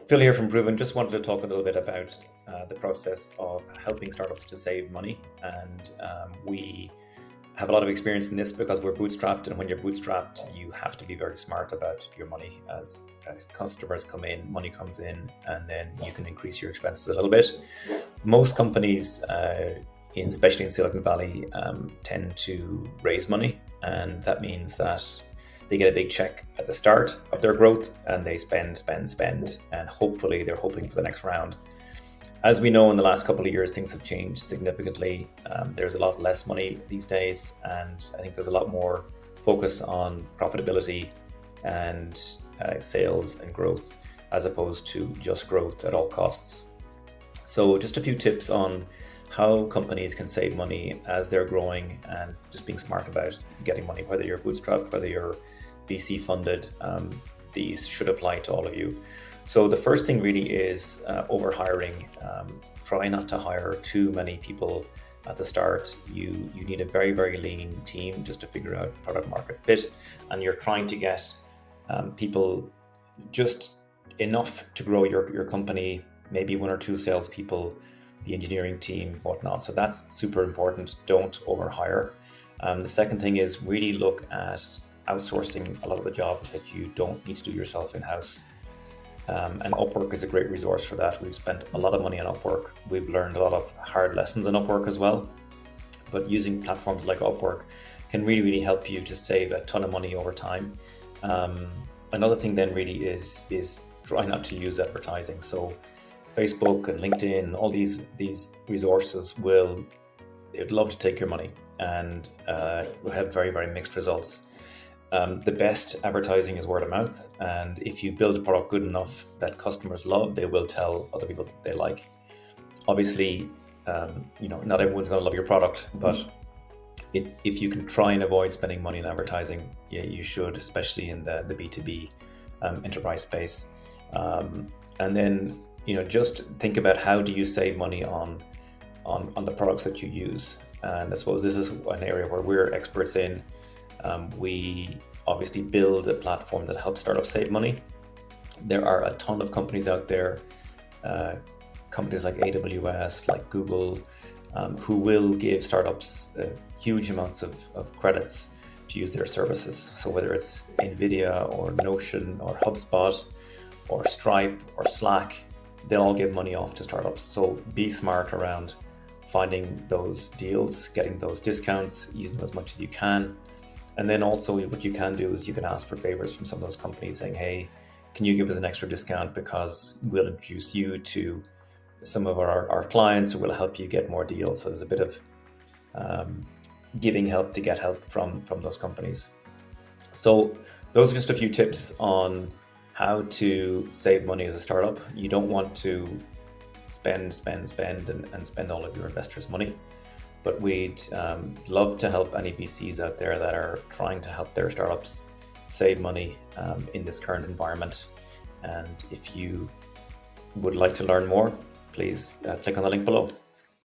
Phil here from Proven. Just wanted to talk a little bit about the process of helping startups to save money. And we have a lot of experience in this because we're bootstrapped. And when you're bootstrapped, you have to be very smart about your money. As customers come in, money comes in, and then you can increase your expenses a little bit. Most companies, especially in Silicon Valley, tend to raise money. And that means that they get a big check at the start of their growth and they spend, and hopefully they're hoping for the next round. As we know, in the last couple of years, things have changed significantly. There's a lot less money these days, and I think there's a lot more focus on profitability and sales and growth, as opposed to just growth at all costs. So just a few tips on how companies can save money as they're growing and just being smart about getting money, whether you're bootstrapped, whether you're VC funded. These should apply to all of you. So the first thing really is over hiring. Try not to hire too many people at the start. You need a very, very lean team just to figure out product market fit. And you're trying to get people just enough to grow your company, maybe one or two salespeople, the engineering team, whatnot. So that's super important. Don't overhire. The second thing is really look at outsourcing a lot of the jobs that you don't need to do yourself in-house. And Upwork is a great resource for that. We've spent a lot of money on Upwork. We've learned a lot of hard lessons on Upwork as well. But using platforms like Upwork can really, really help you to save a ton of money over time. Another thing then really is try not to use advertising. So Facebook and LinkedIn, all these resources they'd love to take your money and will have very, very mixed results. The best advertising is word of mouth, and if you build a product good enough that customers love, they will tell other people that they like. Obviously, not everyone's going to love your product, but if you can try and avoid spending money on advertising, yeah, you should, especially in the B2B enterprise space. And then just think about how do you save money on the products that you use. And I suppose this is an area where we're experts in. We obviously build a platform that helps startups save money. There are a ton of companies out there, companies like AWS, like Google, who will give startups huge amounts of credits to use their services. So whether it's NVIDIA or Notion or HubSpot or Stripe or Slack, they'll all give money off to startups. So be smart around finding those deals, getting those discounts, using them as much as you can. And then also what you can do is you can ask for favors from some of those companies saying, hey, can you give us an extra discount because we'll introduce you to some of our clients who will help you get more deals. So there's a bit of giving help to get help from those companies. So those are just a few tips on how to save money as a startup. You don't want to spend and spend all of your investors' money. But we'd love to help any VCs out there that are trying to help their startups save money in this current environment. And if you would like to learn more, please click on the link below.